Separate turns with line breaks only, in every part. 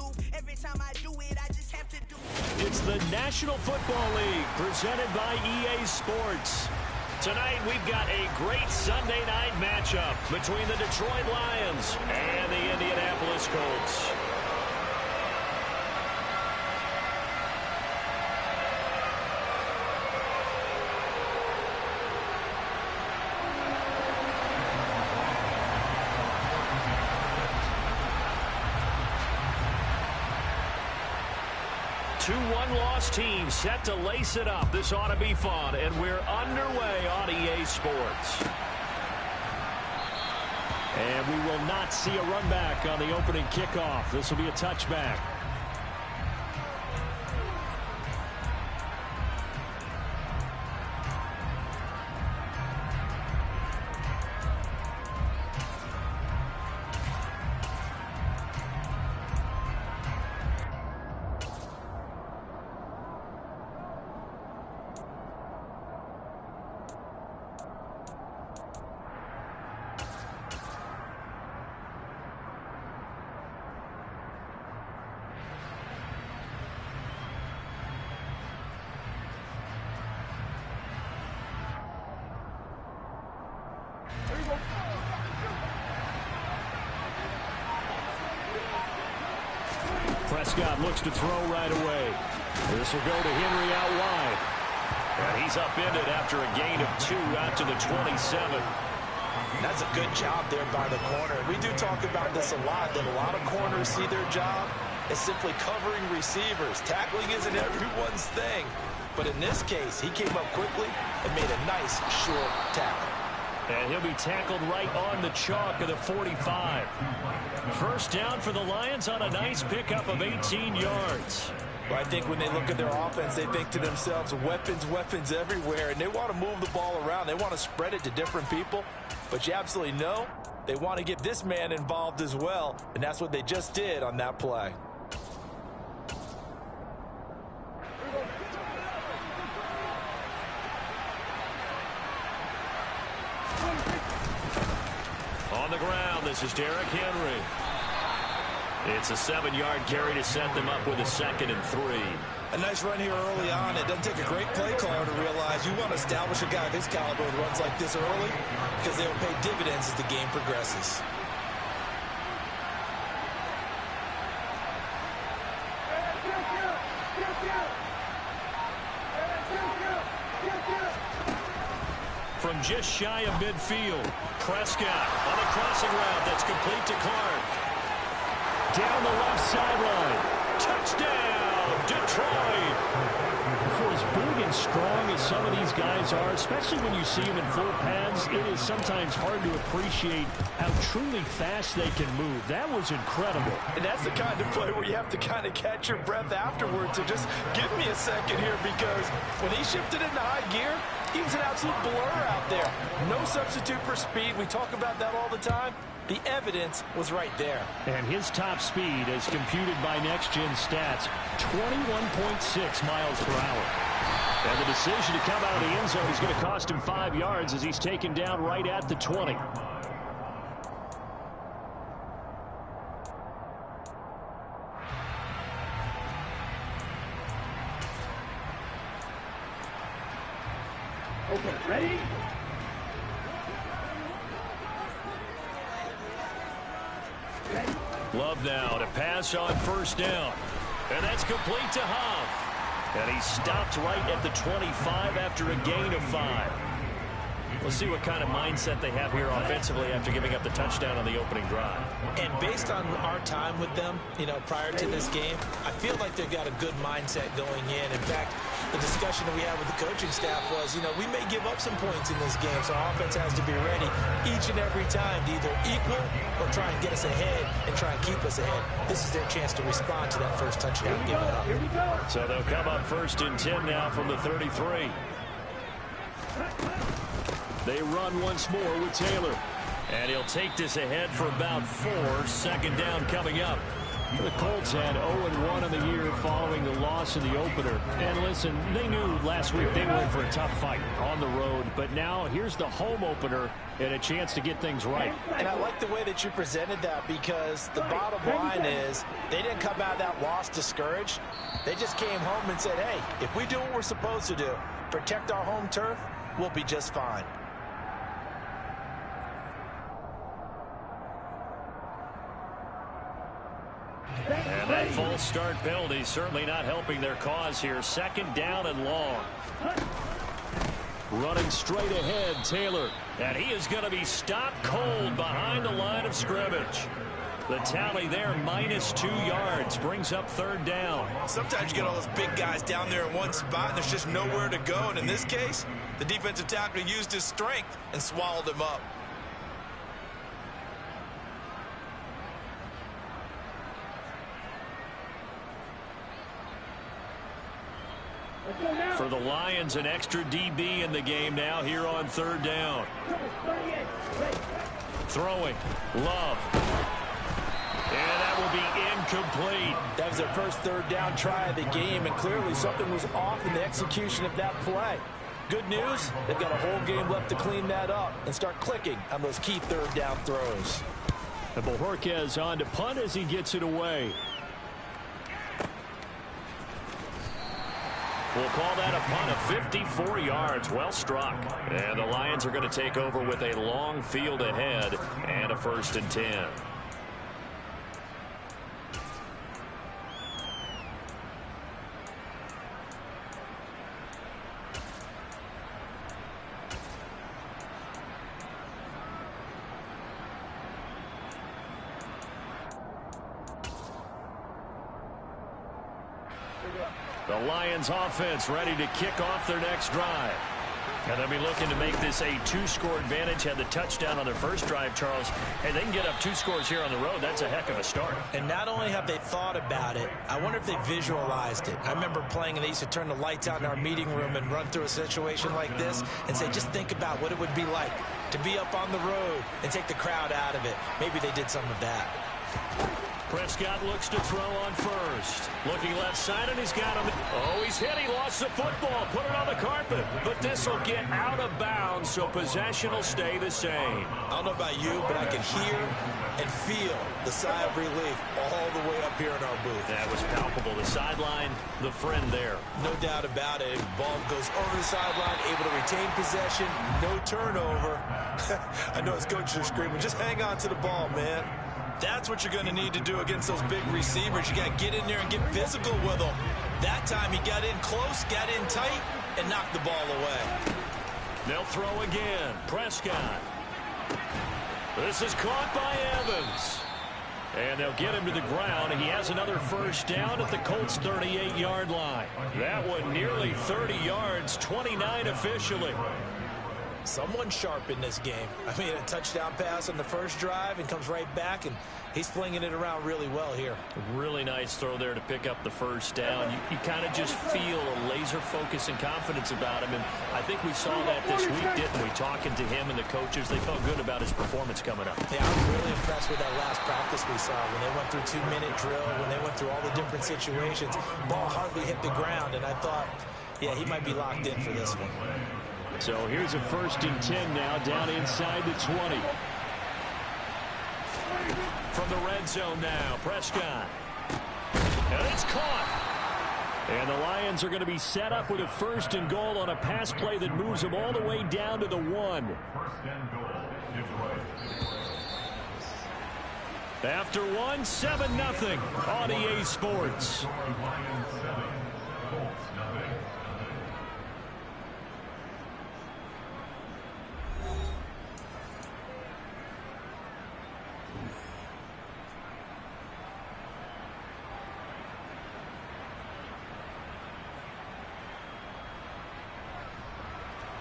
move. Every time I do it, I just have to do it.
It's the National Football League presented by EA Sports. Tonight, we've got a great Sunday night matchup between the Detroit Lions and the Indianapolis Colts. Two one-loss teams set to lace it up. This ought to be fun, and we're underway on EA Sports. And we will not see a run back on the opening kickoff. This will be a touchback. Prescott looks to throw right away. This will go to Henry out wide. And he's upended after a gain of 2 out to the 27.
That's a good job there by the corner. We do talk about this a lot, that a lot of corners see their job as simply covering receivers. Tackling isn't everyone's thing. But in this case, he came up quickly and made a nice short tackle.
And he'll be tackled right on the chalk of the 45. First down for the Lions on a nice pickup of 18 yards.
Well, I think when they look at their offense, they think to themselves, weapons, weapons everywhere, and they want to move the ball around. They want to spread it to different people. But you absolutely know they want to get this man involved as well, and that's what they just did on that play.
On the ground, this is Derrick Henry. It's a 7-yard carry to set them up with a 2nd and 3.
A nice run here early on. It doesn't take a great play caller to realize you want to establish a guy of his caliber with runs like this early because they will pay dividends as the game progresses.
From just shy of midfield, Prescott on a crossing route that's complete to Clark. Down the left sideline. Touchdown, Detroit! For as big and strong as some of these guys are, especially when you see them in full pads, it is sometimes hard to appreciate how truly fast they can move. That was incredible.
And that's the kind of play where you have to kind of catch your breath afterwards. So just give me a second here, because when he shifted into high gear, he was an absolute blur out there. No substitute for speed. We talk about that all the time. The evidence was right there.
And his top speed, as computed by Next Gen Stats, 21.6 miles per hour. And the decision to come out of the end zone is going to cost him 5 yards as he's taken down right at the 20.
Okay, ready?
Love now to pass on first down. And that's complete to Huff. And he stopped right at the 25 after a gain of 5. We'll see what kind of mindset they have here offensively after giving up the touchdown on the opening drive.
And based on our time with them, prior to this game, I feel like they've got a good mindset going in. In fact, the discussion that we had with the coaching staff was, we may give up some points in this game, so our offense has to be ready each and every time to either equal or try and get us ahead and try and keep us ahead. This is their chance to respond to that first touchdown given up.
So they'll come up 1st and 10 now from the 33. They run once more with Taylor. And he'll take this ahead for about 4. 2nd down coming up. The Colts had 0-1 in the year following the loss in the opener. And listen, they knew last week they were in for a tough fight on the road. But now here's the home opener and a chance to get things right.
And I like the way that you presented that, because the bottom line is they didn't come out of that loss discouraged. They just came home and said, hey, if we do what we're supposed to do, protect our home turf, we'll be just fine.
And that false start penalty certainly not helping their cause here. Second down and long. Running straight ahead, Taylor. And he is going to be stopped cold behind the line of scrimmage. The tally there, -2 yards, brings up third down.
Sometimes you get all those big guys down there in one spot, and there's just nowhere to go. And in this case, the defensive tackle used his strength and swallowed him up.
For the Lions, an extra DB in the game now here on third down. Throwing. Love. And that will be incomplete.
That was their first third down try of the game, and clearly something was off in the execution of that play. Good news, they've got a whole game left to clean that up and start clicking on those key third down throws.
And Bojorquez on to punt as he gets it away. We'll call that a punt of 54 yards. Well struck. And the Lions are going to take over with a long field ahead and a 1st and 10. The Lions offense ready to kick off their next drive. And they'll be looking to make this a 2-score advantage. Had the touchdown on their first drive, Charles. Hey, they can get up 2 scores here on the road. That's a heck of a start.
And not only have they thought about it, I wonder if they visualized it. I remember playing, and they used to turn the lights out in our meeting room and run through a situation like this and say, just think about what it would be like to be up on the road and take the crowd out of it. Maybe they did some of that.
Prescott looks to throw on first. Looking left side, and he's got him. Oh, he's hit. He lost the football. Put it on the carpet. But this will get out of bounds, so possession will stay the same.
I don't know about you, but I can hear and feel the sigh of relief all the way up here in our booth.
That was palpable. The sideline, the friend there.
No doubt about it. Ball goes over the sideline, able to retain possession, no turnover. I know his coaches are screaming, just hang on to the ball, man. That's what you're going to need to do against those big receivers. You got to get in there and get physical with them. That time he got in close, got in tight, and knocked the ball away.
They'll throw again. Prescott. This is caught by Evans. And they'll get him to the ground. He has another first down at the Colts' 38-yard line. That one nearly 30 yards, 29 officially.
Someone sharp in this game. I mean, a touchdown pass on the first drive and comes right back, and he's flinging it around really well here.
Really nice throw there to pick up the first down. You kind of just feel a laser focus and confidence about him, and I think we saw that this week, didn't we? Talking to him and the coaches, they felt good about his performance coming up.
Yeah, I was really impressed with that last practice we saw when they went through 2-minute drill, when they went through all the different situations. Ball hardly hit the ground, and I thought, yeah, he might be locked in for this one.
So here's a 1st and 10 now, down inside the 20. From the red zone now, Prescott. And it's caught. And the Lions are going to be set up with a 1st and goal on a pass play that moves them all the way down to the 1. After 1, 7-0 on EA Sports.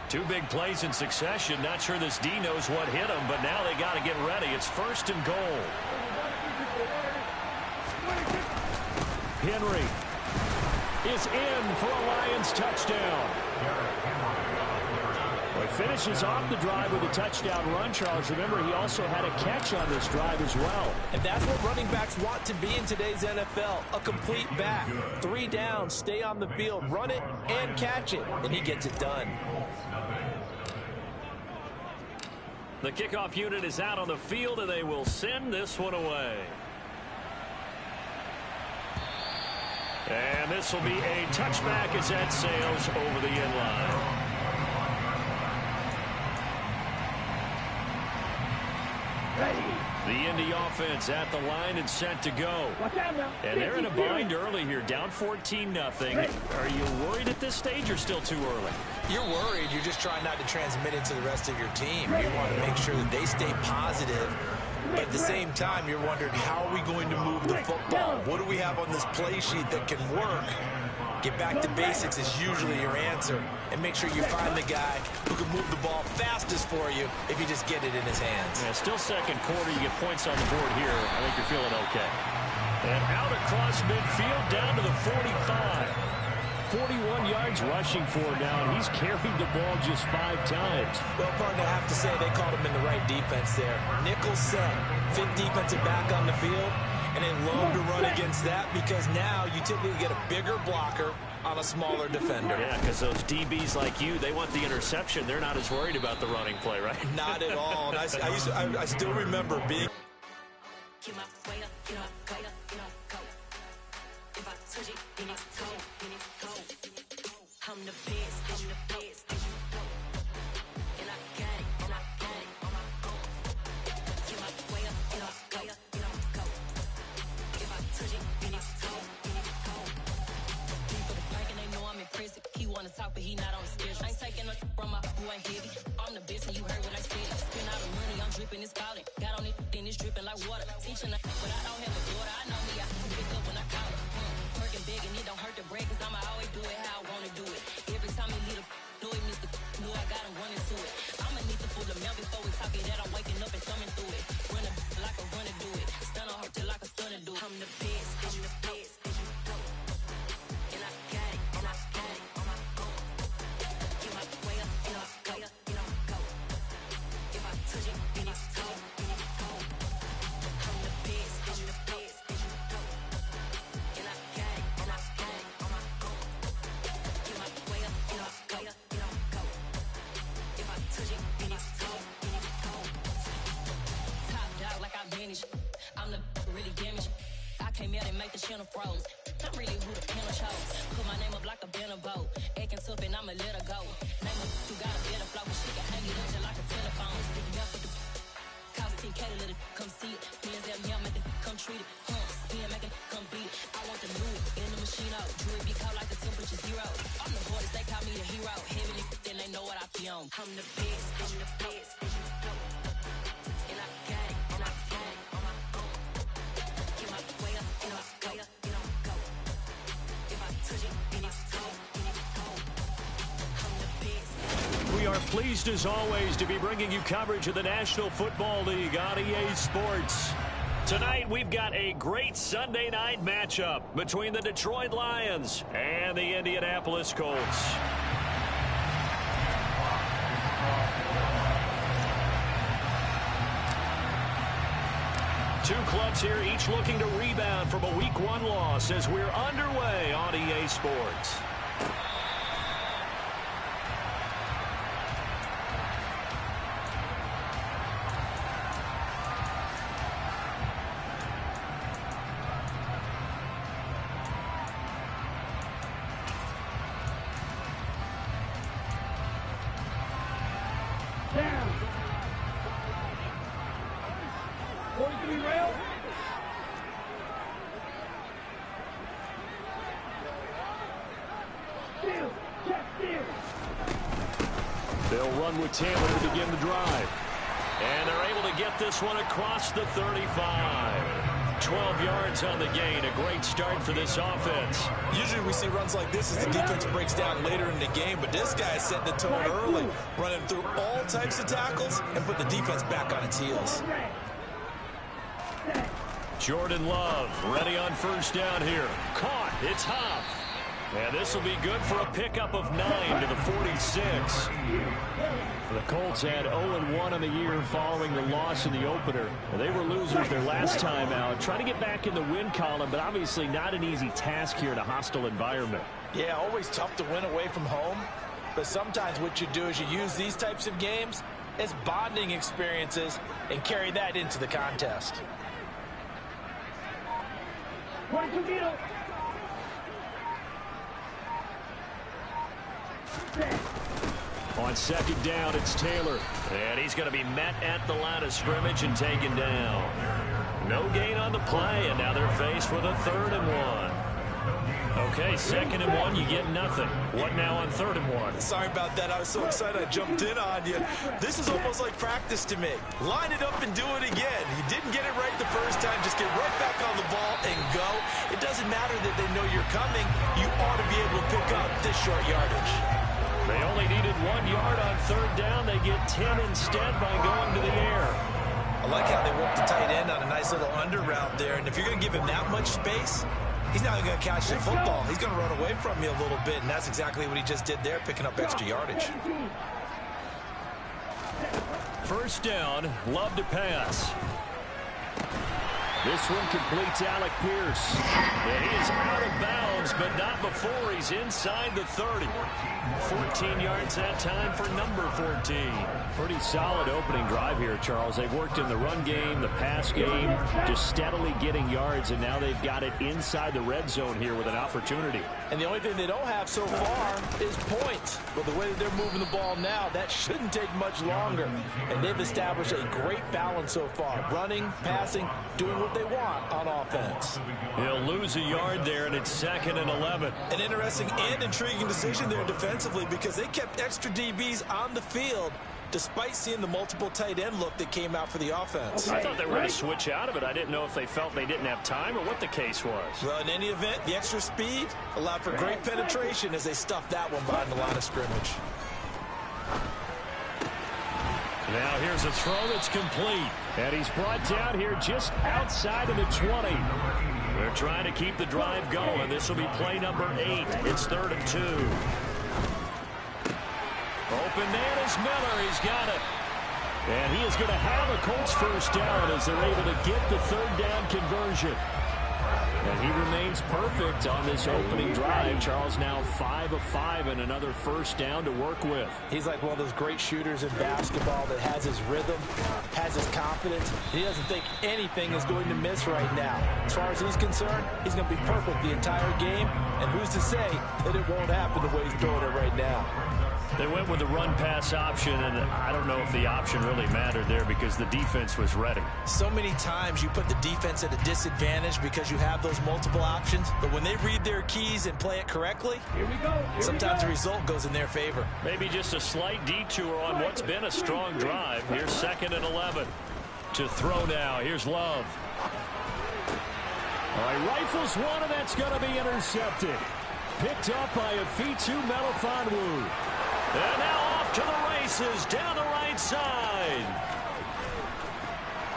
Two big plays in succession. Not sure this D knows what hit him, but now they got to get ready. It's 1st and goal. Henry is in for a Lions touchdown. Well, he finishes off the drive with a touchdown run, Charles. Remember, he also had a catch on this drive as well.
And that's what running backs want to be in today's NFL, a complete back. 3 down, stay on the field, run it, and catch it, and he gets it done.
The kickoff unit is out on the field, and they will send this one away. And this will be a touchback as that sails over the end line. The Indy offense at the line and set to go. And they're in a bind early here, down 14-0. Are you worried at this stage or still too early?
You're worried. You're just trying not to transmit it to the rest of your team. You want to make sure that they stay positive. But at the same time, you're wondering, how are we going to move the football? What do we have on this play sheet that can work? Get back to basics is usually your answer. And make sure you find the guy who can move the ball fastest for you if you just get it in his hands.
Yeah, still second quarter. You get points on the board here. I think you're feeling okay. And out across midfield, down to the 45. 41 yards rushing for him now, and he's carried the ball just 5 times.
Well, partner, I have to say they called him in the right defense there. Nickel set, 5th defensive back on the field, and they love to run against that because now you typically get a bigger blocker on a smaller defender.
Yeah, because those DBs like you, they want the interception. They're not as worried about the running play, right?
Not at all. And I still remember being...
I'm the best, I'm the best. And I got it, and I got it. Get my way up, get up, go, get up, go. If I touch it, then it's cold, then it's cold. For the park and they know I'm impressive. He wanna talk, but he not on the schedule. I ain't taking no from my boy heavy. I'm the best, and you heard what I said. Spend all the money, I'm dripping, it's falling. Got on it, then it's dripping like water. Teaching her, but I don't have a daughter. I know me, I can pick up when I call her. Working big, and it don't hurt to break, cause I'ma always do it how I wanna do it. Every time he lead a know it means the know I got him running to it. I'ma need to pull the mail before we talk it that I'm waking up and thumbing through it. Running like a runner do it. Stun on her till like a stunner do it. I'm the best, I'm the best. And I got it, and I got it on my own. Get my way up, and I go, and I go. If I touch it, then it's cold, then it's cold. I'm the best, I'm the best. And I got it, and I got it on my own. Get my way up, and I go, and I go. If I touch it, then it's cold, then it's cold. Top dog like I manage. I'm the really damaged. I came out and make the channel froze. I'm really who the panel chose. Put my name up like a banner boat. Acting tough and I'ma let her go. Name her who got a better flow. She can hang it up just like a telephone. Sticking up with the cost 10K to let it come see it. Hands down here, make it come treat it. Spin, make it come beat it. I want the new in the machine out. Drew it be cold like the temperature 0. I'm the hardest, they call me the hero. Heavy then they know what I be on. I'm the best, I'm the best. And I got it, and I got it on my own. Get my way up, and I go, and I go. If I touch it, then it's cold, then it's cold. I'm the best.
We are pleased, as always, to be bringing you coverage of the National Football League on EA Sports. Tonight, we've got a great Sunday night matchup between the Detroit Lions and the Indianapolis Colts. Two clubs here, each looking to rebound from a Week 1 loss as we're underway on EA Sports. They'll run with Taylor to begin the drive. And they're able to get this one across the 35. 12 yards on the gain. A great start for this offense.
Usually we see runs like this as the defense breaks down later in the game, but this guy set the tone early, running through all types of tackles and put the defense back on its heels.
Jordan Love ready on first down here. Caught. It's Huff. And this will be good for a pickup of 9 to the 46. The Colts had 0-1 on the year following the loss in the opener. They were losers their last time out, trying to get back in the win column, but obviously not an easy task here in a hostile environment.
Yeah, always tough to win away from home, but sometimes what you do is you use these types of games as bonding experiences and carry that into the contest.
On second down, it's Taylor. And he's going to be met at the line of scrimmage and taken down. No gain on the play, and now they're faced with a 3rd and 1. Okay, 2nd and 1, you get nothing. What now on 3rd and 1?
Sorry about that. I was so excited I jumped in on you. This is almost like practice to me. Line it up and do it again. You didn't get it right the first time. Just get right back on the ball and go. It doesn't matter that they know you're coming. You ought to be able to pick up this short yardage.
They only needed 1 yard on 3rd down. They get 10 instead by going to the air.
I like how they work the tight end on a nice little under route there. And if you're going to give him that much space, he's not going to catch the football. He's going to run away from you a little bit, and that's exactly what he just did there, picking up extra yardage.
1st down, Love to pass. This one completes Alec Pierce. And he is out of bounds, but not before he's inside the 30. 14 yards that time for number 14. Pretty solid opening drive here, Charles. They've worked in the run game, the pass game, just steadily getting yards, and now they've got it inside the red zone here with an opportunity.
And the only thing they don't have so far is points. But the way that they're moving the ball now, that shouldn't take much longer. And they've established a great balance so far. Running, passing, doing what they want on offense.
He'll lose a yard there, and it's 2nd and 11.
An interesting and intriguing decision there defensively because they kept extra DBs on the field despite seeing the multiple tight end look that came out for the offense.
I thought they were going to switch out of it. I didn't know if they felt they didn't have time or what the case was.
Well, in any event, the extra speed allowed for great penetration as they stuffed that one behind the line of scrimmage.
Now here's a throw that's complete. And he's brought down here just outside of the 20. They're trying to keep the drive going. This will be play number 8. It's 3rd and 2. Open man is Miller. He's got it. And he is going to have a Colts 1st down as they're able to get the 3rd down conversion. And he remains perfect on this opening drive. Charles now 5 of 5 and another 1st down to work with.
He's like one of those great shooters in basketball that has his rhythm, has his confidence. He doesn't think anything is going to miss right now. As far as he's concerned, he's going to be perfect the entire game. And who's to say that it won't happen the way he's throwing it right now?
They went with the run-pass option, and I don't know if the option really mattered there because the defense was ready.
So many times you put the defense at a disadvantage because you have those multiple options, but when they read their keys and play it correctly, sometimes the result goes in their favor.
Maybe just a slight detour on what's been a strong drive. Here's 2nd and 11. To throw now. Here's Love. All right, rifles one, and that's going to be intercepted. Picked up by Afitu Melifonwu. And now off to the races down the right side.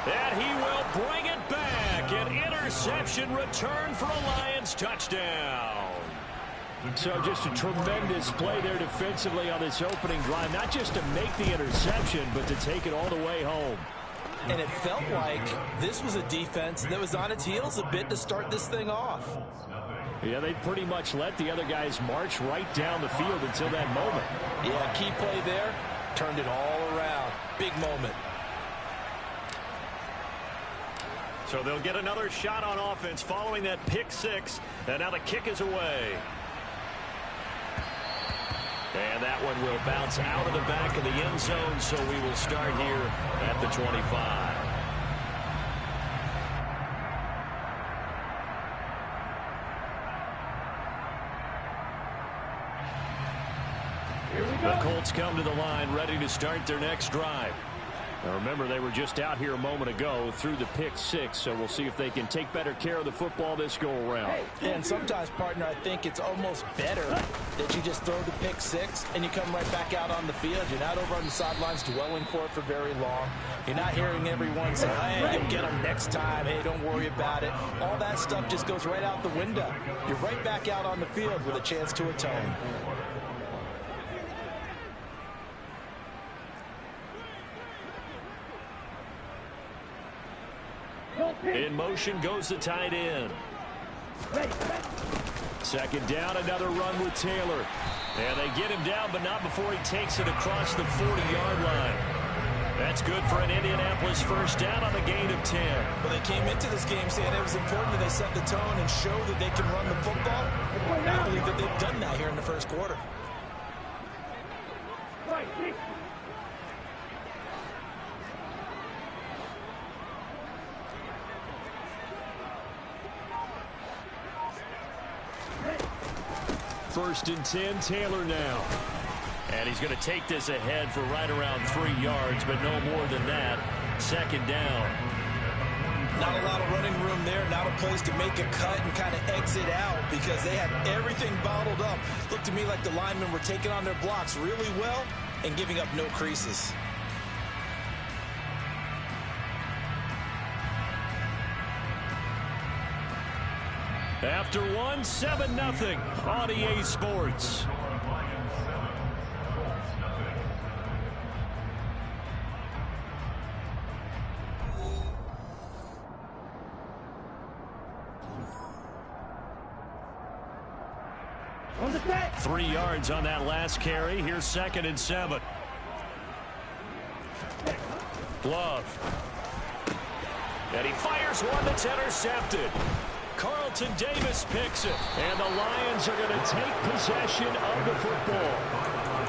And he will bring it back. An interception return for a Lions touchdown. So just a tremendous play there defensively on this opening drive. Not just to make the interception, but to take it all the way home.
And it felt like this was a defense that was on its heels a bit to start this thing off.
Yeah, they pretty much let the other guys march right down the field until that moment.
Yeah, key play there, turned it all around. Big moment.
So they'll get another shot on offense following that pick 6, and now the kick is away. And that one will bounce out of the back of the end zone, so we will start here at the 25. The Colts come to the line ready to start their next drive. Now remember, they were just out here a moment ago through the pick six, so we'll see if they can take better care of the football this go-around.
And sometimes, partner, I think it's almost better that you just throw the pick six and you come right back out on the field. You're not over on the sidelines dwelling for it for very long. You're not hearing everyone say, hey, you'll get them next time. Hey, don't worry about it. All that stuff just goes right out the window. You're right back out on the field with a chance to atone.
In motion goes the tight end. Second down, another run with Taylor. And they get him down, but not before he takes it across the 40-yard line. That's good for an Indianapolis first down on a gain of 10.
Well, they came into this game saying it was important that they set the tone and show that they can run the football. And I believe that they've done that here in the first quarter.
First and 10, Taylor now. And he's going to take this ahead for right around 3 yards, but no more than that. Second down.
Not a lot of running room there, not a place to make a cut and kind of exit out because they had everything bottled up. Looked to me like the linemen were taking on their blocks really well and giving up no creases.
After one, 7-0 on EA Sports.
On the set.
3 yards on that last carry. Here's 2nd and 7. Glove. And he fires one that's intercepted. Carlton Davis picks it. And the Lions are going to take possession of the football.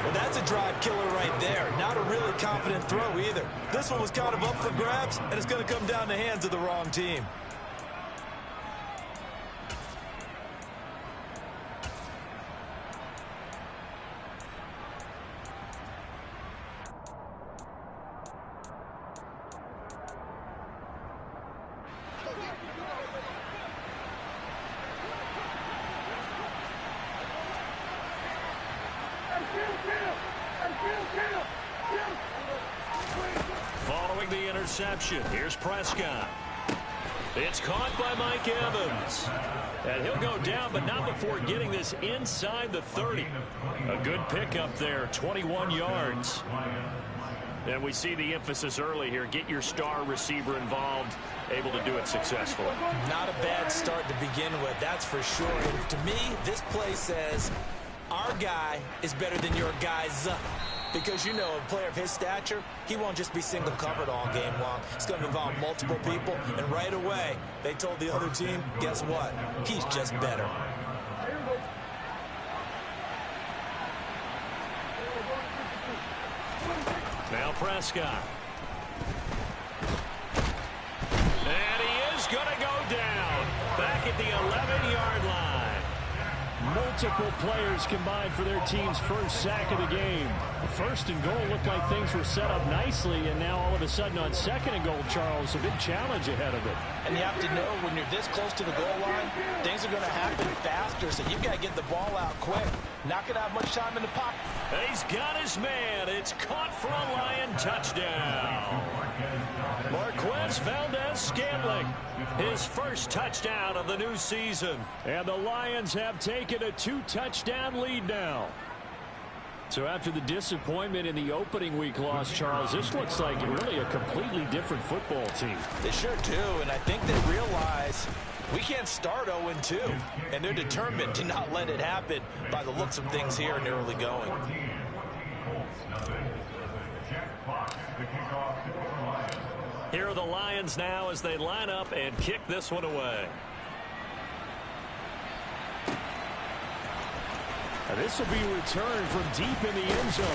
Well, that's a drive killer right there. Not a really confident throw either. This one was kind of up for grabs, and it's going to come down the hands of the wrong team.
Following the interception, here's Prescott. It's caught by Mike Evans. And he'll go down, but not before getting this inside the 30. A good pickup there, 21 yards. And we see the emphasis early here. Get your star receiver involved, able to do it successfully.
Not a bad start to begin with, that's for sure. And to me, this play says, our guy is better than your guy's. Because, you know, a player of his stature, he won't just be single covered all game long. It's going to involve multiple people. And right away, they told the other team, guess what? He's just better.
Now Prescott. And he is going to go down. Back at the 11-yard line. Multiple players combined for their team's first sack of the game. First and goal looked like things were set up nicely, and now all of a sudden on 2nd and goal, Charles, a big challenge ahead of it.
And you have to know when you're this close to the goal line, things are going to happen faster, so you've got to get the ball out quick. Not going to have much time in the pocket.
He's got his man. It's caught for a Lion touchdown. Marquez Valdez-Scantling, his first touchdown of the new season. And the Lions have taken a 2-touchdown lead now. So after the disappointment in the opening week loss, Charles, this looks like really a completely different football team.
They sure do, and I think they realize we can't start 0-2, and they're determined to not let it happen by the looks of things here in the early going.
Here are the Lions now as they line up and kick this one away. And this will be returned from deep in the end zone.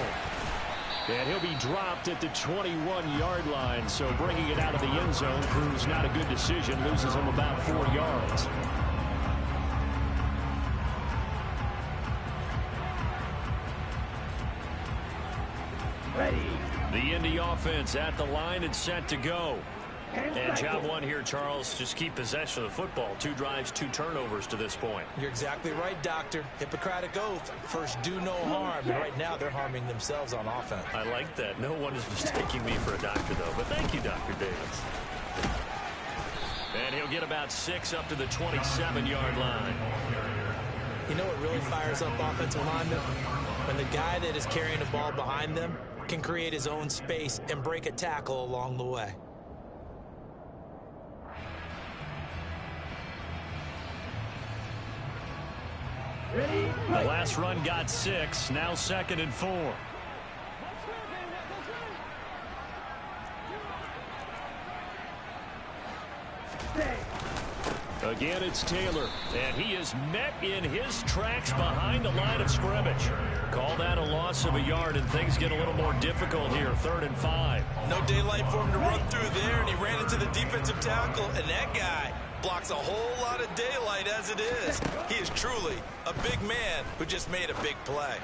And he'll be dropped at the 21-yard line. So bringing it out of the end zone proves not a good decision. Loses him about 4 yards.
Ready.
The Indy offense at the line and set to go. And job one here, Charles, just keep possession of the football. 2 drives, 2 turnovers to this point.
You're exactly right, Doctor. Hippocratic oath. First, do no harm. And right now, they're harming themselves on offense.
I like that. No one is mistaking me for a doctor, though. But thank you, Dr. Davis. And he'll get about 6 up to the 27-yard line.
You know what really fires up offensive linemen? When the guy that is carrying the ball behind them can create his own space and break a tackle along the way.
The last run got 6. Now 2nd and 4. Again, it's Taylor, and he is met in his tracks behind the line of scrimmage. Call that a loss of a yard, and things get a little more difficult here. 3rd and 5.
No daylight for him to run through there, and he ran into the defensive tackle, and that guy blocks a whole lot of daylight as it is. He is truly a big man who just made a big play.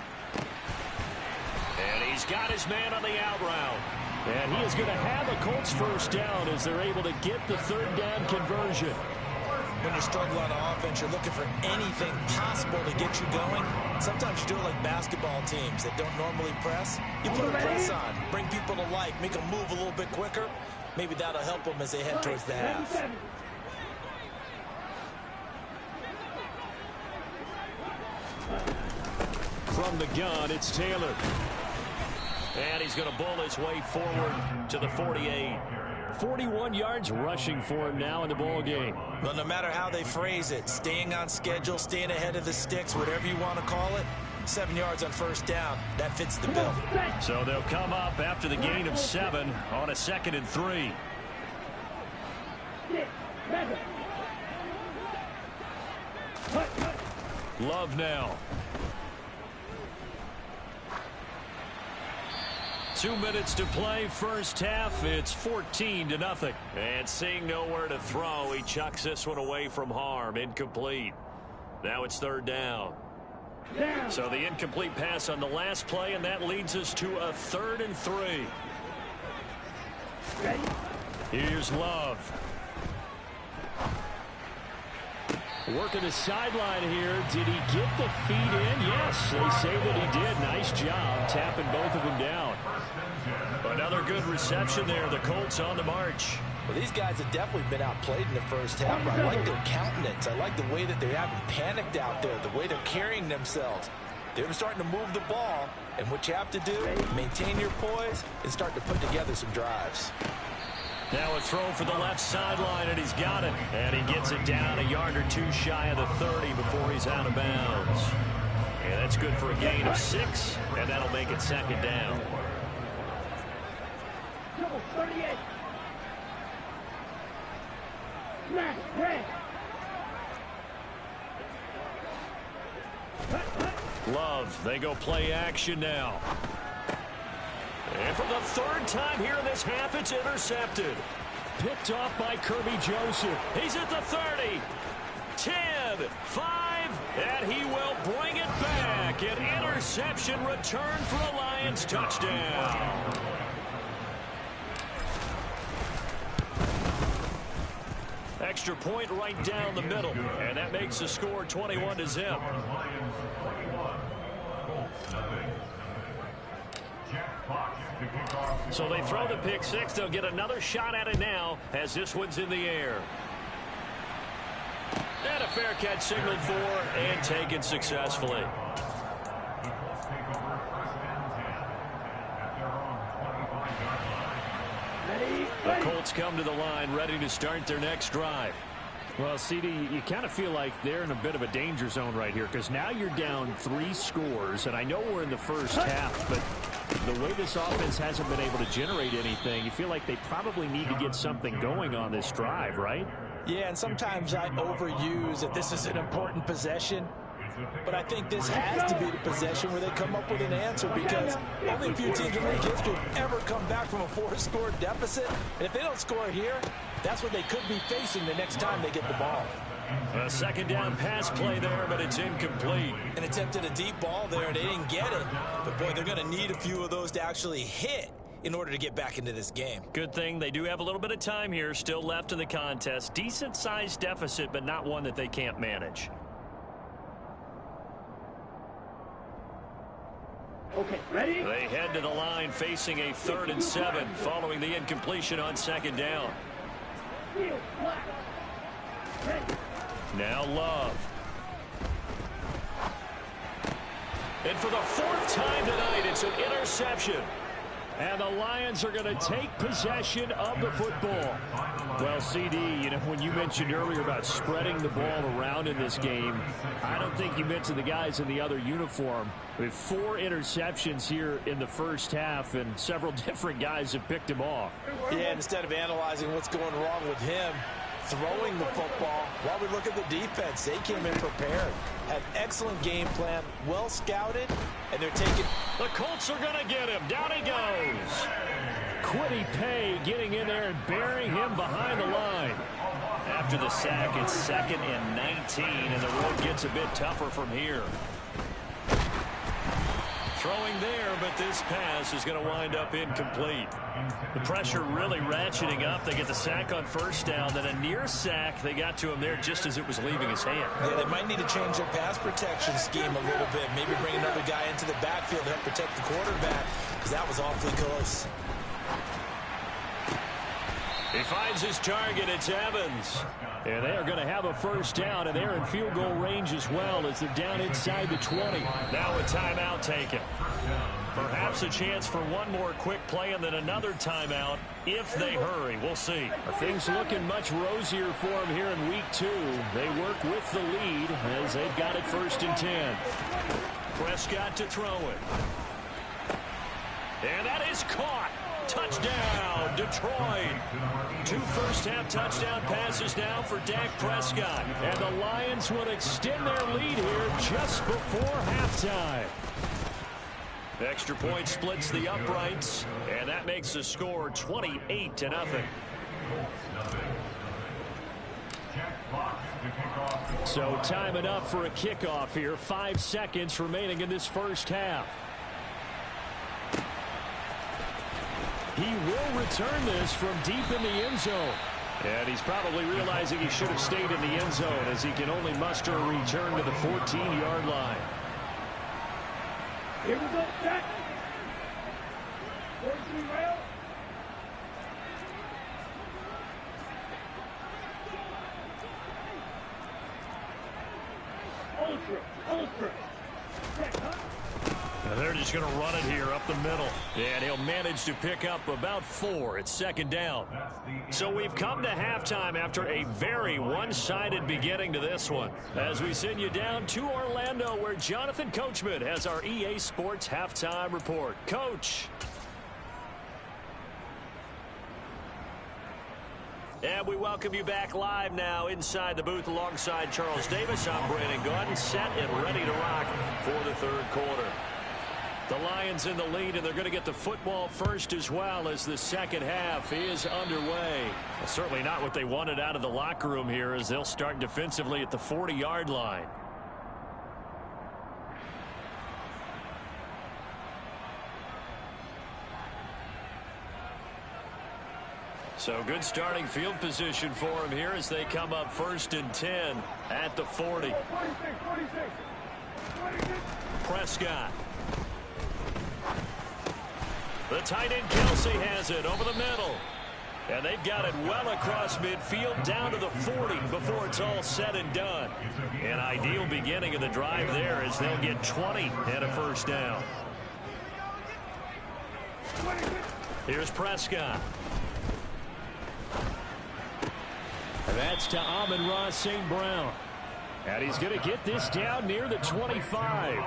And he's got his man on the out route. And he is going to have a Colts first down as they're able to get the 3rd down conversion.
When you struggle on offense, you're looking for anything possible to get you going. Sometimes you do it like basketball teams that don't normally press. You put a press on, bring people to life, make them move a little bit quicker. Maybe that'll help them as they head towards the half.
From the gun, it's Taylor. And he's going to bull his way forward to the 48. 41 yards rushing for him now in the ball game.
Well, no matter how they phrase it, staying on schedule, staying ahead of the sticks, whatever you want to call it, 7 yards on first down, that fits the bill.
So they'll come up after the gain of 7 on a 2nd and 3. Love now. 2 minutes to play, first half. It's 14-0. And seeing nowhere to throw, he chucks this one away from harm. Incomplete. Now it's 3rd down. So the incomplete pass on the last play, and that leads us to a 3rd and 3. Here's Love. Working the sideline here. Did he get the feet in? Yes, they say that he did. Nice job tapping both of them down. Another good reception there. The Colts on the march.
Well, these guys have definitely been outplayed in the first half. I like their countenance. I like the way that they haven't panicked out there, the way they're carrying themselves. They're starting to move the ball, and what you have to do, maintain your poise and start to put together some drives.
Now a throw for the left sideline, and he's got it. And he gets it down a yard or 2 shy of the 30 before he's out of bounds. And that's good for a gain of 6, and that'll make it 2nd down. Love, they go play action now. And for the 3rd time here in this half, it's intercepted. Picked off by Kirby Joseph. He's at the 30, 10, 5, and he will bring it back. An interception return for a Lions touchdown. Extra point right down the middle, and that makes the score 21-0. So they throw the pick 6. They'll get another shot at it now as this one's in the air. And a fair catch signaled for and taken successfully. The Colts come to the line ready to start their next drive.
Well, CD, you kind of feel like they're in a bit of a danger zone right here because now you're down 3 scores, and I know we're in the first half, but the way this offense hasn't been able to generate anything, you feel like they probably need to get something going on this drive, right?
Yeah, and sometimes I overuse that this is an important possession. But I think this has to be the possession where they come up with an answer because only a few teams in league history have ever come back from a 4-score deficit. And if they don't score here, that's what they could be facing the next time they get the ball.
A 2nd down pass play there, but it's incomplete.
And attempted a deep ball there, and they didn't get it. But, boy, they're going to need a few of those to actually hit in order to get back into this game.
Good thing they do have a little bit of time here still left in the contest. Decent-sized deficit, but not one that they can't manage.
Okay, ready?
They head to the line facing a 3rd and 7 following the incompletion on 2nd down. Now Love. And for the 4th time tonight, it's an interception.
And the Lions are going to take possession of the football. Well, CD, you know, when you mentioned earlier about spreading the ball around in this game, I don't think you mentioned the guys in the other uniform. With 4 interceptions here in the first half, and several different guys have picked him off.
Yeah, instead of analyzing what's going wrong with him, throwing the football, while we look at the defense, they came in prepared. Had excellent game plan, well scouted, and they're taking...
The Colts are going to get him. Down he goes.
Quiddy Pay getting in there and burying him behind the line.
After the sack, it's 2nd and 19, and the road gets a bit tougher from here. Throwing there, but this pass is going to wind up incomplete. The pressure really ratcheting up. They get the sack on 1st down, then a near sack. They got to him there just as it was leaving his hand.
Yeah, they might need to change their pass protection scheme a little bit. Maybe bring another guy into the backfield to help protect the quarterback, because that was awfully close.
He finds his target. It's Evans.
And they are going to have a 1st down, and they're in field goal range as well as they're down inside the 20.
Now a timeout taken. Perhaps a chance for one more quick play and then another timeout if they hurry. We'll see.
Things looking much rosier for them here in week 2. They work with the lead as they've got it 1st and 10.
Prescott to throw it. And that is caught. Touchdown, Detroit. 2 first-half touchdown passes now for Dak Prescott.
And the Lions will extend their lead here just before halftime.
Extra point splits the uprights, and that makes the score 28-0.
So time enough for a kickoff here. 5 seconds remaining in this first half. He will return this from deep in the end zone. And he's probably realizing he should have stayed in the end zone as he can only muster a return to the 14-yard line.
Here we go, set. 14 rail. Ultra. Set, huh?
Now they're just going to run it here up the middle. And he'll manage to pick up about 4. It's 2nd down. So we've come to halftime after a very one-sided beginning to this one. As we send you down to Orlando, where Jonathan Coachman has our EA Sports halftime report. Coach. And we welcome you back live now inside the booth alongside Charles Davis. I'm Brandon Gaudin, set and ready to rock for the 3rd quarter. The Lions in the lead, and they're going to get the football first as well as the second half is underway. Well, certainly not what they wanted out of the locker room here as they'll start defensively at the 40-yard line. So good starting field position for him here as they come up 1st and 10 at the 40.
46.
Prescott. The tight end Kelsey has it over the middle. And they've got it well across midfield down to the 40 before it's all said and done. An ideal beginning of the drive there as they'll get 20 and a 1st down. Here's Prescott.
And that's to Amon-Ra St. Brown. And he's going to get this down near the 25.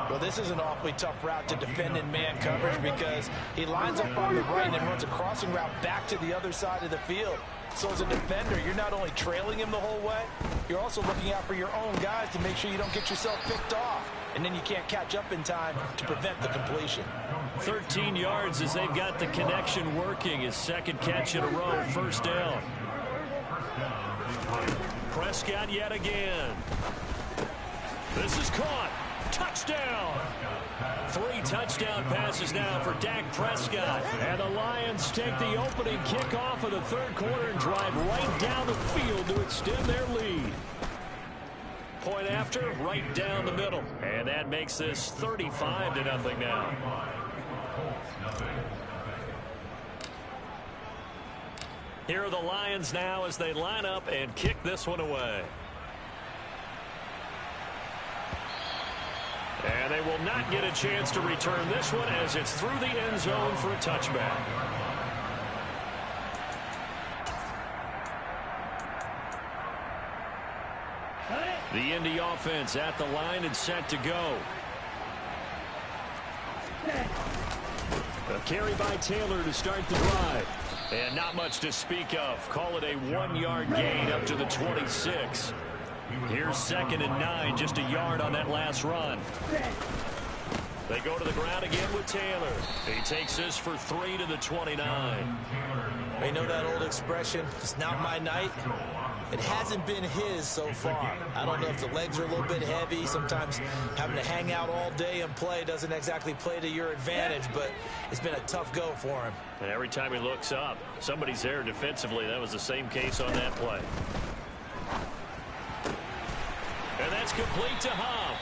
Well, this is an awfully tough route to defend in man coverage because he lines up on the right and then runs a crossing route back to the other side of the field. So as a defender, you're not only trailing him the whole way, you're also looking out for your own guys to make sure you don't get yourself picked off. And then you can't catch up in time to prevent the completion.
13 yards as they've got the connection working. His 2nd catch in a row, 1st down. Prescott yet again. This is caught. Touchdown! 3 touchdown passes now for Dak Prescott.
And the Lions take the opening kickoff of the third quarter and drive right down the field to extend their lead.
Point after, right down the middle. And that makes this 35-0 now. Here are the Lions now as they line up and kick this one away. And they will not get a chance to return this one as it's through the end zone for a touchback. The Indy offense at the line and set to go.
A carry by Taylor to start the drive.
And not much to speak of. Call it a 1-yard gain up to the 26. Here's 2nd and 9, just a yard on that last run. They go to the ground again with Taylor. He takes this for 3 to the 29.
You know that old expression, it's not my night? It hasn't been his so far. I don't know if the legs are a little bit heavy. Sometimes having to hang out all day and play doesn't exactly play to your advantage, but it's been a tough go for him.
And every time he looks up, somebody's there defensively. That was the same case on that play. And that's complete to Huff.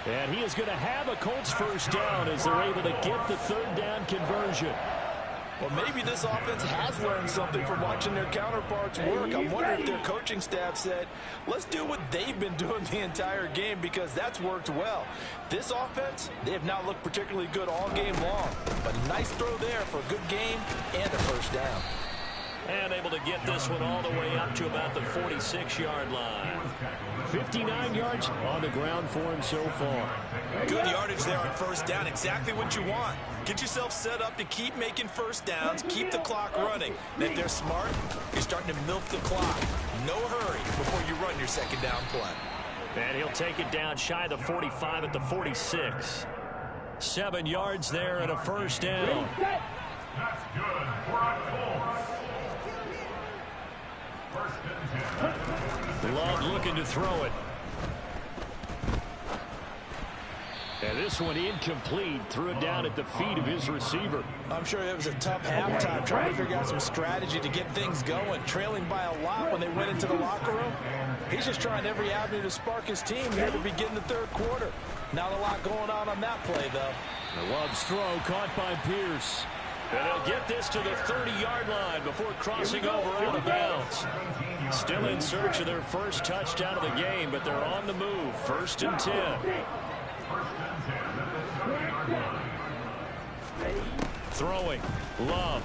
And he is going to have a Colts first down as they're able to get the third down conversion.
Well, maybe this offense has learned something from watching their counterparts work. I'm wondering if their coaching staff said, let's do what they've been doing the entire game because that's worked well. This offense, they have not looked particularly good all game long. But a nice throw there for a good game and a first down.
And able to get this one all the way up to about the 46-yard line.
59 yards on the ground for him so far.
Good yardage there on first down. Exactly what you want. Get yourself set up to keep making first downs, keep the clock running. And if they're smart, you're starting to milk the clock. No hurry before you run your second down play.
And he'll take it down shy of the 45 at the 46. 7 yards there and a first down.
That's good for a Colts.
Love looking to throw it.
And this one incomplete. Threw it down at the feet of his receiver.
I'm sure it was a tough halftime trying to figure out some strategy to get things going. Trailing by a lot when they went into the locker room. He's just trying every avenue to spark his team here to begin the third quarter. Not a lot going on that play, though.
Love's throw caught by Pierce.
And they'll get this to the 30-yard line before crossing over out of bounds. Still in search of their first touchdown of the game, but they're on the move. 1st and 10. Throwing. Love.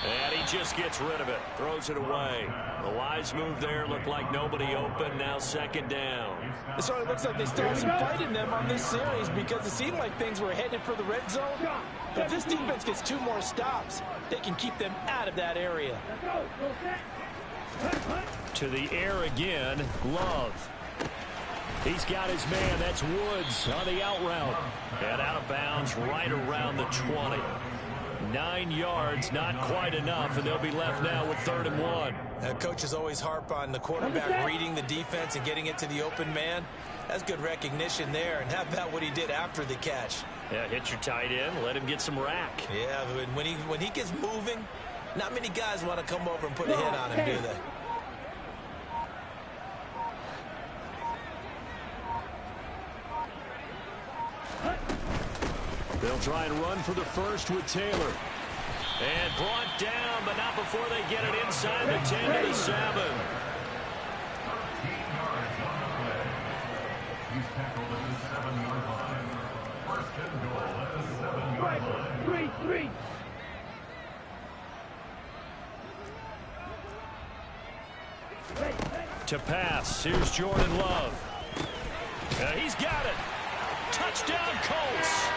And he just gets rid of it. Throws it away. The wise move there. Looked like nobody open. Now 2nd down.
It sort of looks like they still have some fight in them on this series because it seemed like things were headed for the red zone. But if this defense gets 2 more stops, they can keep them out of that area.
To the air again. Love.
He's got his man. That's Woods on the out route.
And out of bounds right around the 20. 9 yards, not quite enough, and they'll be left now with 3rd and 1.
Coaches always harp on the quarterback reading the defense and getting it to the open man. That's good recognition there. And how about what he did after the catch?
Yeah, hit your tight end, let him get some rack.
Yeah, but when he gets moving, not many guys want to come over and put a hit on him, do they?
They'll try and run for the first with Taylor.
And brought down, but not before they get it inside the 10 to the 7.
He's tackled at the 7-yard line. 1st and goal at the 7-yard line. 3.
To pass, here's Jordan Love. He's got it. Touchdown, Colts.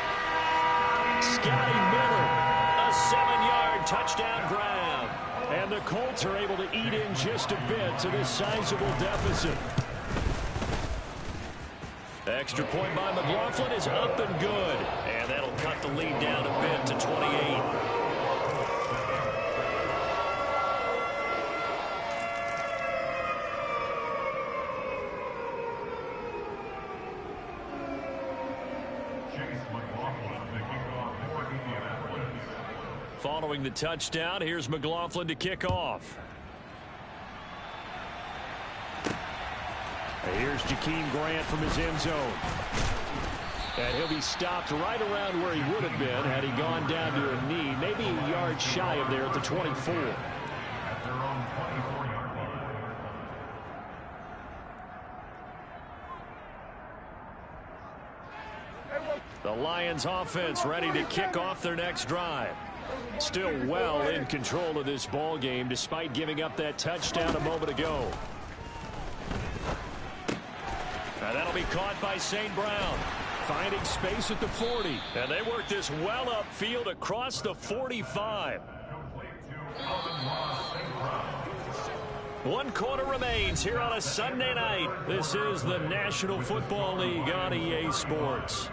Scotty Miller.
A 7-yard touchdown grab.
And the Colts are able to eat in just a bit to this sizable deficit.
Extra point by McLaughlin is up and good. And that'll cut the lead down a bit to 28. Following the touchdown, here's McLaughlin to kick off.
Here's Jakeem Grant from his end zone. And he'll be stopped right around where he would have been had he gone down to a knee, maybe a yard shy of there at the 24.
At their own 24-yard line.
The Lions offense ready to kick off their next drive. Still well in control of this ball game despite giving up that touchdown a moment ago. Now that'll be caught by St. Brown. Finding space at the 40. And they work this well upfield across the 45. One quarter remains here on a Sunday night. This is the National Football League on EA Sports.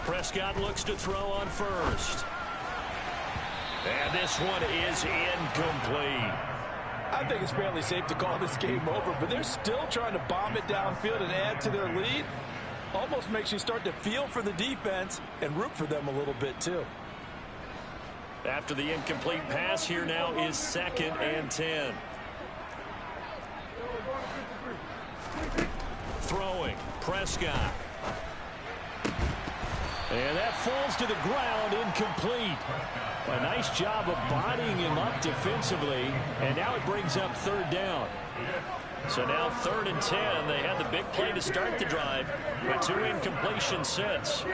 Prescott looks to throw on first. And this one is incomplete.
I think it's fairly safe to call this game over, but they're still trying to bomb it downfield and add to their lead. Almost makes you start to feel for the defense and root for them a little bit too.
After the incomplete pass, here now is 2nd and 10. Throwing, Prescott. And that falls to the ground, incomplete. A nice job of bodying him up defensively, and now it brings up 3rd down. So now 3rd and 10. They had the big play to start the drive, but 2 incompletions since.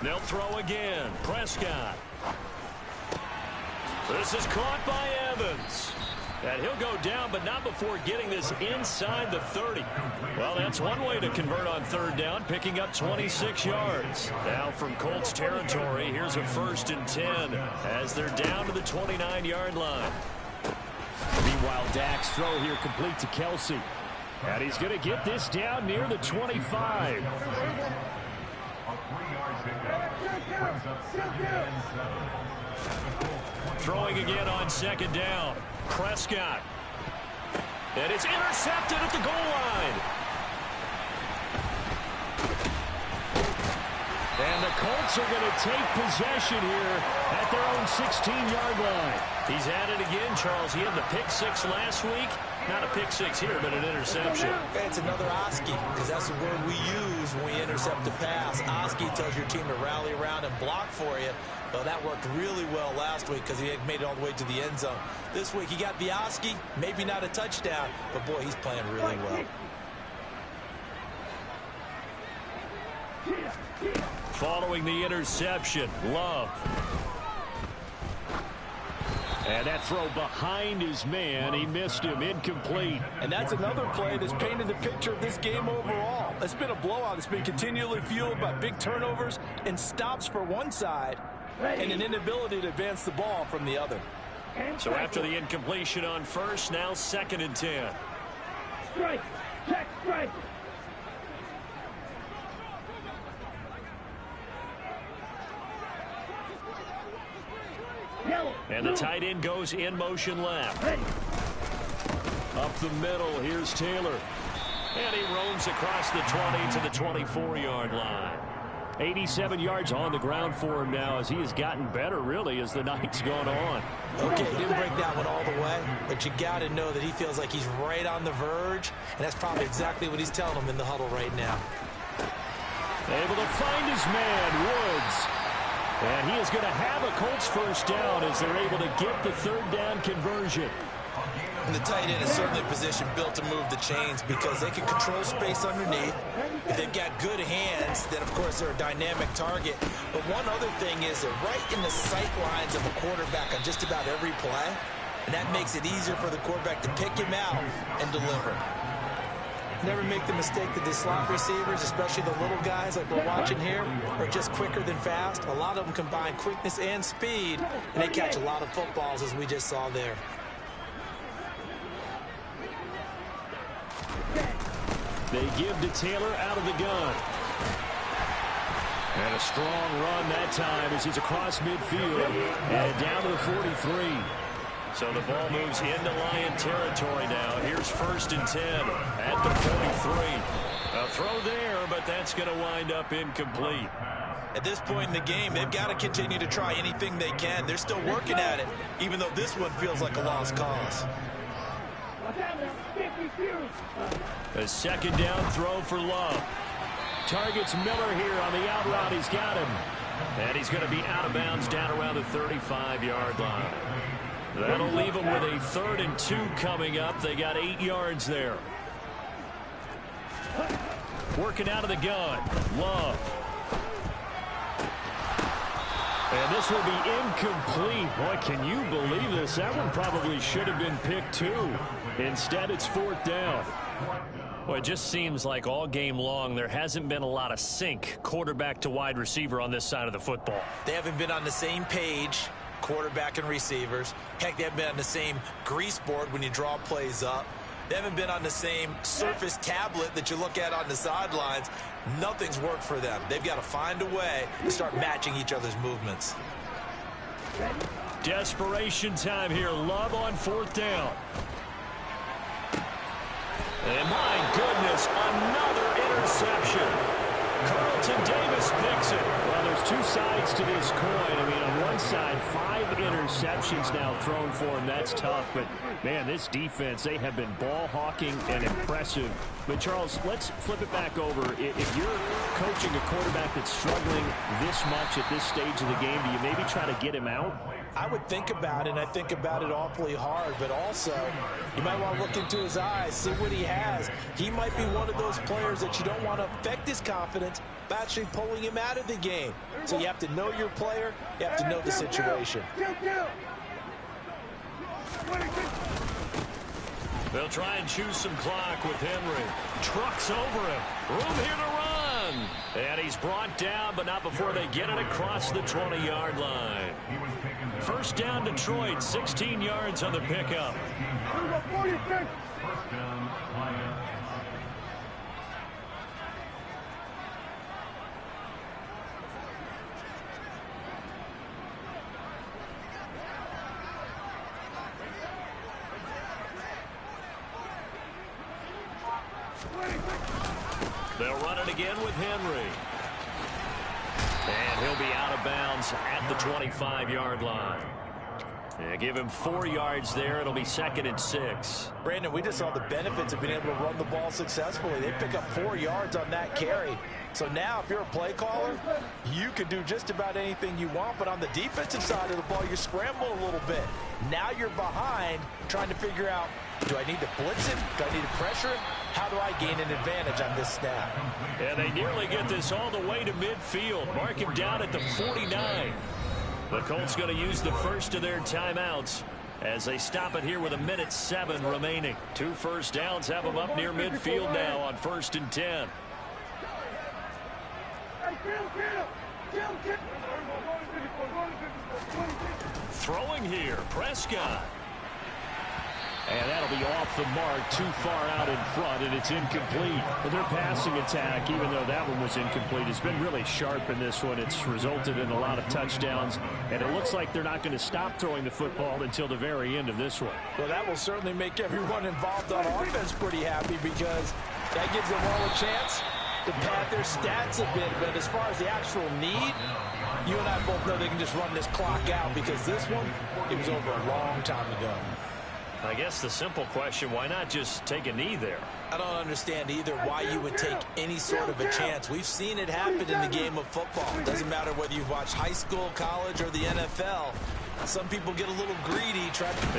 They'll throw again. Prescott. This is caught by Evans. And he'll go down, but not before getting this inside the 30. Well, that's one way to convert on 3rd down, picking up 26 yards. Now from Colts territory, here's a 1st and 10 as they're down to the 29-yard line.
Meanwhile, Dak's throw here complete to Kelsey. And he's going to get this down near the 25.
Throwing again on 2nd down. Prescott. And it's intercepted at the goal line. And the Colts are going to take possession here at their own 16-yard line. He's at it again, Charles. He had the pick 6 last week. Not a pick 6 here, but an interception.
It's another Oski, because that's the word we use when we intercept a pass. Oski tells your team to rally around and block for you. Well, that worked really well last week because he had made it all the way to the end zone. This week he got the Oski, maybe not a touchdown, but boy, he's playing really well.
Following the interception, Love.
And that throw behind his man, he missed him, incomplete.
And that's another play that's painted the picture of this game overall. It's been a blowout. It's been continually fueled by big turnovers and stops for one side and an inability to advance the ball from the other.
So after the incompletion on 1st, now 2nd and 10.
Strike! Check strike!
And the tight end goes in motion left. Up the middle, here's Taylor. And he roams across the 20 to the 24-yard line.
87 yards on the ground for him now as he has gotten better, really, as the night's gone on.
Okay, he didn't break that one all the way, but you got to know that he feels like he's right on the verge, and that's probably exactly what he's telling him in the huddle right now.
Able to find his man, Woods. And he is going to have a Colts 1st down as they're able to get the 3rd down conversion.
And the tight end is certainly a position built to move the chains because they can control space underneath. If they've got good hands, then, of course, they're a dynamic target. But one other thing is they're right in the sight lines of a quarterback on just about every play, and that makes it easier for the quarterback to pick him out and deliver. Never make the mistake that the slot receivers, especially the little guys like we're watching here, are just quicker than fast. A lot of them combine quickness and speed, and they catch a lot of footballs, as we just saw there.
They give to Taylor out of the gun. And a strong run that time as he's across midfield and down to the 43.
So the ball moves into Lion territory now. Here's 1st and 10 at the 43. A throw there, but that's going to wind up incomplete.
At this point in the game, they've got to continue to try anything they can. They're still working at it, even though this one feels like a lost cause.
A 2nd down throw for Love.
Targets Miller here on the out route. He's got him.
And he's going to be out of bounds down around the 35-yard line. That'll leave them with a 3rd and 2 coming up. They got 8 yards there. Working out of the gun. Love.
And this will be incomplete. Boy, can you believe this? That one probably should have been picked too. Instead, it's 4th down.
Well, it just seems like all game long there hasn't been a lot of sync quarterback to wide receiver on this side of the football.
They haven't been on the same page, quarterback and receivers. Heck, they haven't been on the same grease board when you draw plays up. They haven't been on the same Surface tablet that you look at on the sidelines. Nothing's worked for them. They've got to find a way to start matching each other's movements.
Desperation time here. Love on 4th down. And my goodness, another interception. Carlton Davis picks it.
Well, there's two sides to this coin. I mean, on one side, 5 interceptions now thrown for him. That's tough. But, man, this defense, they have been ball hawking and impressive. But, Charles, let's flip it back over. If you're coaching a quarterback that's struggling this much at this stage of the game, do you maybe try to get him out?
I would think about it, and I think about it awfully hard, but also you might want to look into his eyes, see what he has. He might be one of those players that you don't want to affect his confidence by actually pulling him out of the game. So you have to know your player, you have to know the situation.
They'll try and choose some clock with Henry. Trucks over him. Room here to run. And he's brought down, but not before they get it across the 20-yard line. 1st down, Detroit. 16 yards on the pickup. They'll run it again with Henry. And he'll be out of bounds at the 25-yard line. Yeah, give him 4 yards there. It'll be 2nd and 6.
Brandon, we just saw the benefits of being able to run the ball successfully. They pick up 4 yards on that carry. So now if you're a play caller, you can do just about anything you want. But on the defensive side of the ball, you're scrambling a little bit. Now you're behind trying to figure out, do I need to blitz it? Do I need to pressure it? How do I gain an advantage on this snap?
And they nearly get this all the way to midfield. Mark him down at the 49. The Colts going to use the first of their timeouts as they stop it here with 1:07 remaining. 2 first downs have them up near midfield now on 1st and 10. Throwing here, Prescott.
And that'll be off the mark, too far out in front, and it's incomplete. But their passing attack, even though that one was incomplete, has been really sharp in this one. It's resulted in a lot of touchdowns, and it looks like they're not going to stop throwing the football until the very end of this one.
Well, that will certainly make everyone involved on offense pretty happy because that gives them all a chance to pad their stats a bit. But as far as the actual need, you and I both know they can just run this clock out because this one, it was over a long time ago.
I guess the simple question, why not just take a knee there?
I don't understand either why you would take any sort of a chance. We've seen it happen in the game of football. It doesn't matter whether you've watched high school, college, or the NFL. Some people get a little greedy.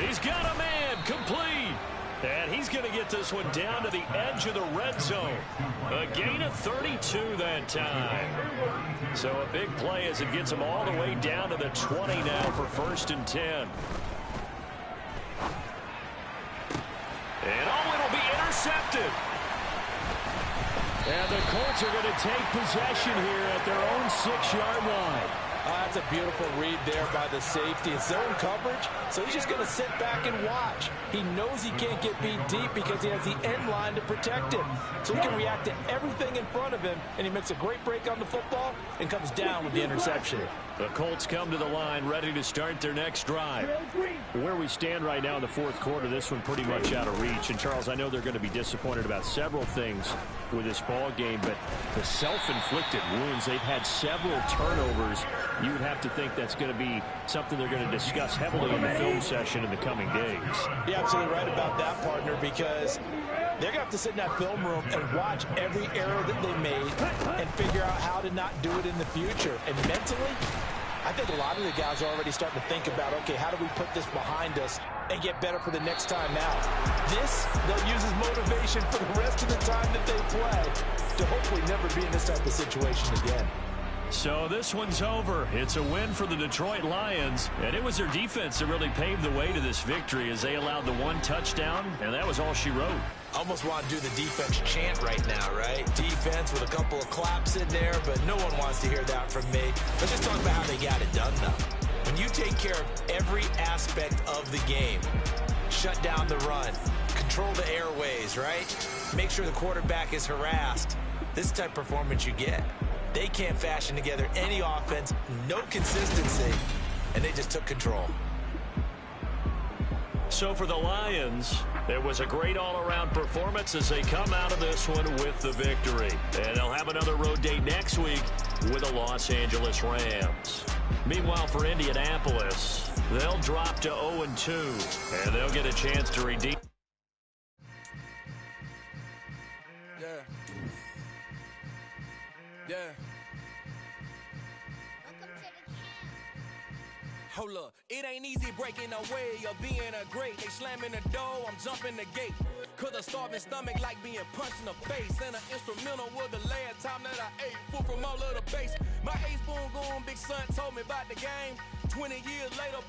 He's got a man, complete. And he's going to get this one down to the edge of the red zone. A gain of 32 that time. So a big play as it gets him all the way down to the 20 now for 1st and 10. And it'll be intercepted.
And the Colts are going to take possession here at their own 6-yard line.
That's a beautiful read there by the safety. It's zone coverage, so he's just going to sit back and watch. He knows he can't get beat deep because he has the end line to protect him. So he can react to everything in front of him, and he makes a great break on the football and comes down with the interception.
The Colts come to the line ready to start their next drive. Where we stand right now in the fourth quarter, this one pretty much out of reach. And, Charles, I know they're going to be disappointed about several things with this ball game, but the self-inflicted wounds, they've had several turnovers. You would have to think that's going to be something they're going to discuss heavily in the film session in the coming days.
You're absolutely right about that, partner, because they're going to have to sit in that film room and watch every error that they made and figure out how to not do it in the future. And mentally, I think a lot of the guys are already starting to think about, okay, how do we put this behind us and get better for the next time out? This, they'll use as motivation for the rest of the time that they play to hopefully never be in this type of situation again.
So this one's over. It's a win for the Detroit Lions, and it was their defense that really paved the way to this victory as they allowed the one touchdown, and that was all she wrote.
Almost want to do the defense chant right now, right? Defense with a couple of claps in there, but no one wants to hear that from me. Let's just talk about how they got it done, though. When you take care of every aspect of the game, shut down the run, control the airways, right? Make sure the quarterback is harassed. This type of performance you get. They can't fashion together any offense, no consistency, and they just took control.
So for the Lions, it was a great all-around performance as they come out of this one with the victory. And they'll have another road date next week with the Los Angeles Rams. Meanwhile, for Indianapolis, they'll drop to 0-2, and they'll get a chance to redeem.
Yeah. Hold up, it ain't easy breaking away or being a great. They slamming the door, I'm jumping the gate. Cause a starving stomach like being punched in the face. And an instrumental was the last time that I ate food from all of the base. My A-spoon going big son told me about the game. 20 years later,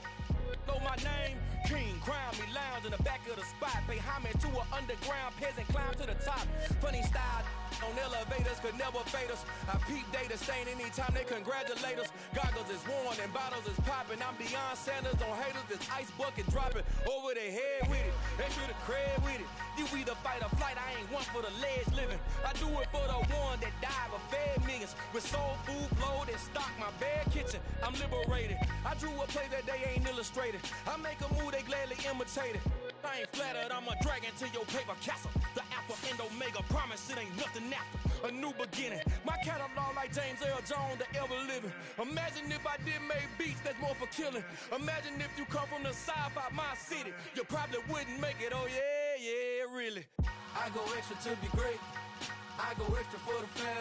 know my name. King, crown me, lounge in the back of the spot. Pay homage to an underground peasant, climb to the top. Funny style on elevators could never fade us. I peep data stain anytime they congratulate us. Goggles is worn and bottles is popping. I'm beyond Sanders on haters, this ice bucket dropping over their head with it. Extra the cred with it. You either fight or flight, I ain't one for the ledge living. I do it for the one that died but fed millions. With soul food flowed and stocked my bare kitchen. I'm liberated. I drew a play that they ain't illustrated. I make a move, they gladly imitate it. I ain't flattered, I'm a dragon to your paper castle. The Alpha and Omega, promise it ain't nothing after. A new beginning. My catalog like James Earl Jones, the ever living. Imagine if I did make beats that's more for killing. Imagine if you come from the south out my city. You probably wouldn't make it, oh yeah, yeah, really. I go extra to be great. I go extra for the family.